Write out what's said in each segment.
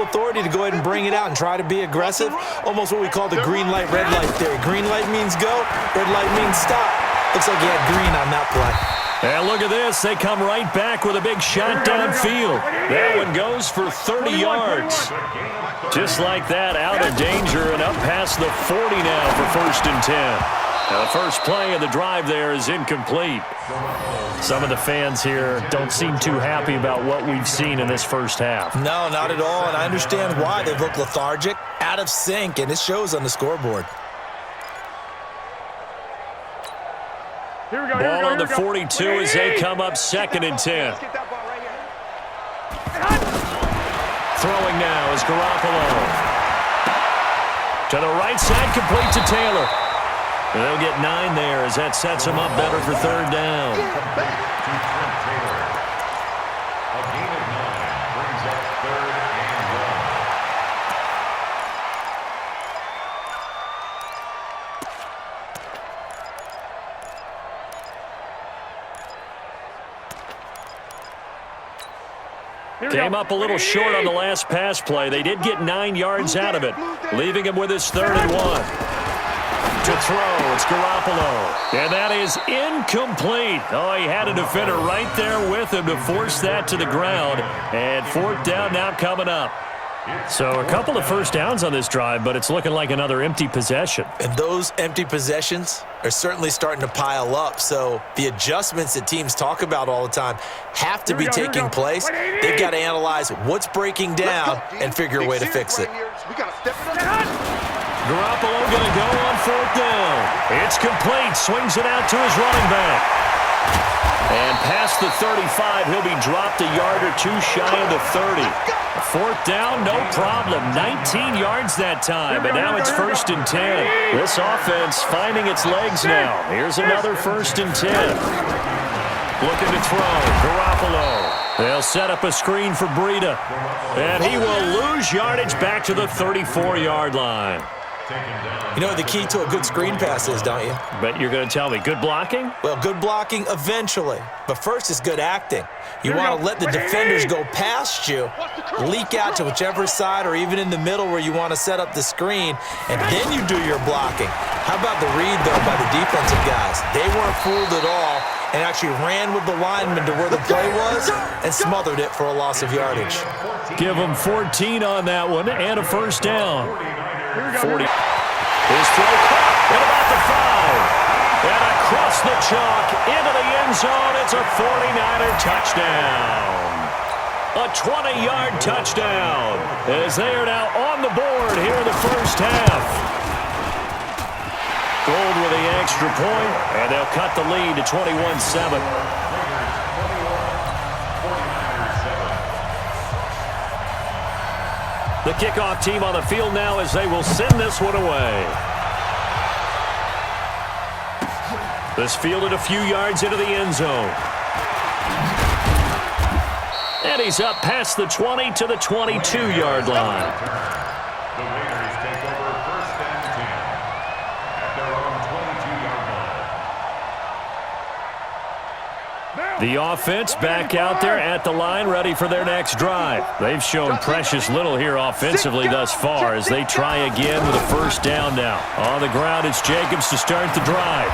authority to go ahead and bring it out and try to be aggressive. Almost what we call the green light, red light theory. Green light means go, red light means stop. Looks like he had green on that play. And look at this. They come right back with a big shot downfield. That one goes for 30 yards. Just like that, out of danger and up past the 40 now for 1st and 10. Now the first play of the drive there is incomplete. Some of the fans here don't seem too happy about what we've seen in this first half. No, not at all, and I understand why. They've looked lethargic, out of sync, and it shows on the scoreboard. Ball on the 42 as they come up 2nd and 10. Throwing now is Garoppolo. To the right side, complete to Taylor. And they'll get 9 there as that sets them up better for 3rd down. A gain of 9 brings up 3rd and 1. Came up a little short on the last pass play. They did get 9 yards out of it, leaving him with his 3rd and 1. To throw, it's Garoppolo. And that is incomplete. Oh, he had a defender right there with him to force that to the ground. And 4th down now coming up. So a couple of first downs on this drive, but it's looking like another empty possession. And those empty possessions are certainly starting to pile up. So the adjustments that teams talk about all the time have to be taking place. They've got to analyze what's breaking down and figure a way to fix it. Garoppolo going to go on 4th down. It's complete. Swings it out to his running back. And past the 35, he'll be dropped a yard or 2 shy of the 30. 4th down, no problem. 19 yards that time, but now it's 1st and 10. This offense finding its legs now. Here's another 1st and 10. Looking to throw. Garoppolo. They'll set up a screen for Breida. And he will lose yardage back to the 34-yard line. You know what the key to a good screen pass is, don't you? But you're going to tell me, good blocking? Well, good blocking eventually. But first is good acting. You want to let the defenders go past you, leak out to whichever side or even in the middle where you want to set up the screen, and then you do your blocking. How about the read, though, by the defensive guys? They weren't fooled at all and actually ran with the lineman to where the play was and smothered it for a loss of yardage. Give them 14 on that one and a 1st down. 40. His throw caught at about the 5. And across the chalk into the end zone. It's a 49er touchdown. A 20-yard touchdown as they are now on the board here in the first half. Gold with the extra point, and they'll cut the lead to 21-7. The kickoff team on the field now as they will send this one away. This fielded a few yards into the end zone. And he's up past the 20 to the 22-yard line. The Raiders take over 1st and 10 at their own 22-yard line. The offense back out there at the line, ready for their next drive. They've shown precious little here offensively thus far as they try again with a 1st down now. On the ground, it's Jacobs to start the drive.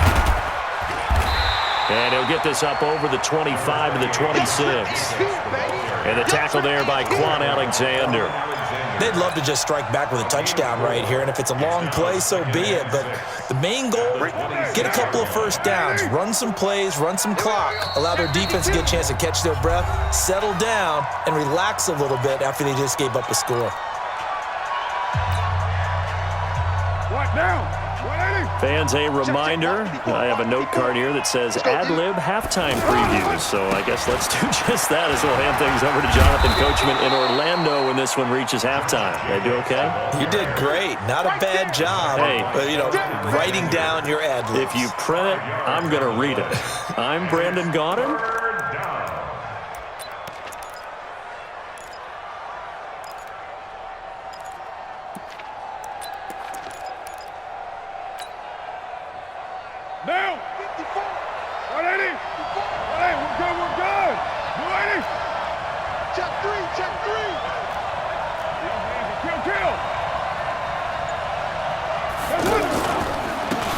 And he'll get this up over the 25 to the 26. And the tackle there by Quan Alexander. They'd love to just strike back with a touchdown right here, and if it's a long play, so be it. But the main goal, get a couple of 1st downs, run some plays, run some clock, allow their defense to get a chance to catch their breath, settle down, and relax a little bit after they just gave up a score. What now? Fans, a reminder, I have a note card here that says ad-lib halftime previews. So I guess let's do just that as we'll hand things over to Jonathan Coachman in Orlando when this one reaches halftime. Did I do okay? You did great. Not a bad job. Hey. Writing down your ad-libs. If you print it, I'm going to read it. I'm Brandon Gaudin. Now! 180! 180, we're good, we're good! 180! Check 3, check 3!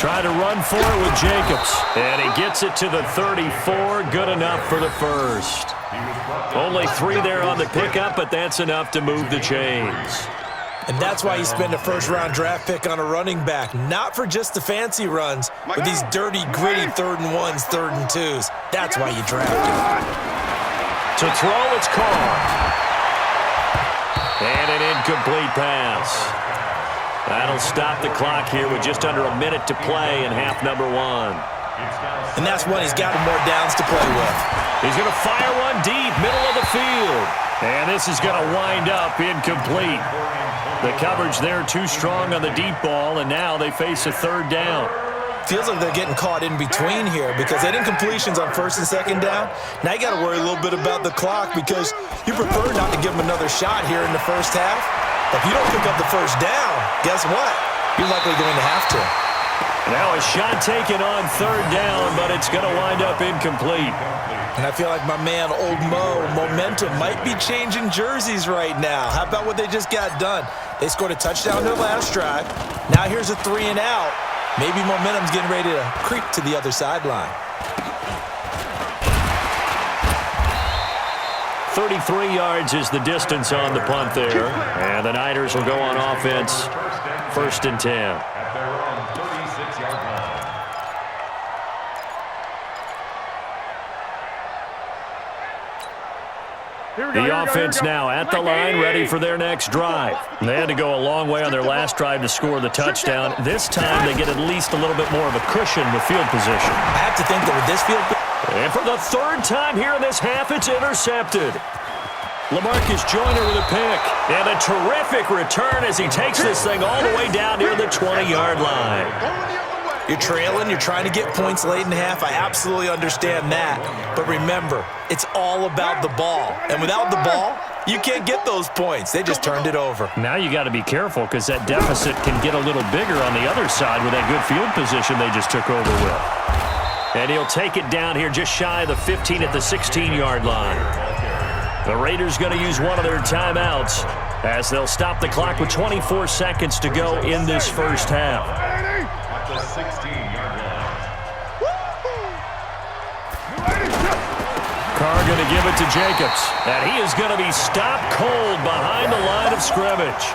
Try to run for it with Jacobs. And he gets it to the 34. Good enough for the first. Only 3 there on the pickup, but that's enough to move the chains. And that's why you spend a first-round draft pick on a running back, not for just the fancy runs, but these dirty, gritty 3rd and 1s, 3rd and 2s. That's why you draft him. To throw, it's Carr. And an incomplete pass. That'll stop the clock here with just under a minute to play in half number 1. And that's when he's got more downs to play with. He's going to fire one deep, middle of the field. And this is going to wind up incomplete. The coverage there too strong on the deep ball, and now they face a 3rd down. Feels like they're getting caught in between here because they didn't incompletions on 1st and 2nd down. Now you got to worry a little bit about the clock because you prefer not to give them another shot here in the first half. But if you don't pick up the 1st down, guess what? You're likely going to have to. Now a shot taken on 3rd down, but it's going to wind up incomplete. And I feel like my man, Old Mo, momentum might be changing jerseys right now. How about what they just got done? They scored a touchdown their last drive. Now here's a 3 and out. Maybe momentum's getting ready to creep to the other sideline. 33 yards is the distance on the punt there. And the Niners will go on offense, 1st and 10. At their own 36-yard line. The offense now at the line, ready for their next drive. They had to go a long way on their last drive to score the touchdown. This time they get at least a little bit more of a cushion with field position. I have to think that with this field... And for the 3rd time here in this half, it's intercepted. LaMarcus Joyner with a pick. And a terrific return as he takes this thing all the way down near the 20-yard line. You're trailing, you're trying to get points late in half. I absolutely understand that. But remember, it's all about the ball. And without the ball, you can't get those points. They just turned it over. Now you got to be careful because that deficit can get a little bigger on the other side with that good field position they just took over with. And he'll take it down here just shy of the 15 at the 16-yard line. The Raiders going to use one of their timeouts as they'll stop the clock with 24 seconds to go in this first half. At the 16-yard line. Carr going to give it to Jacobs. And he is going to be stopped cold behind the line of scrimmage.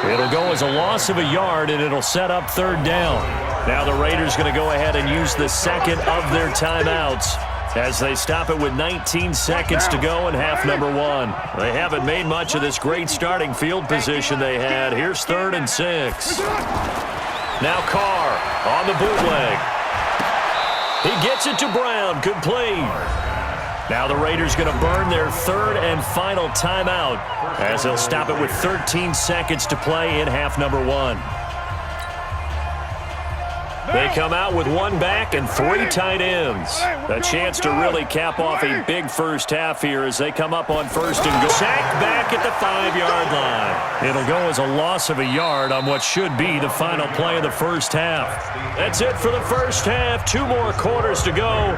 It'll go as a loss of a yard, and it'll set up 3rd down. Now the Raiders going to go ahead and use the second of their timeouts as they stop it with 19 seconds to go in half number 1. They haven't made much of this great starting field position they had. Here's 3rd and 6. Now Carr on the bootleg. He gets it to Brown, complete. Now the Raiders going to burn their 3rd and final timeout as they'll stop it with 13 seconds to play in half number 1. They come out with 1 back and 3 tight ends. A chance to really cap off a big first half here as they come up on 1st and go. Sacked back at the 5-yard line. It'll go as a loss of a yard on what should be the final play of the first half. That's it for the first half. 2 more quarters to go.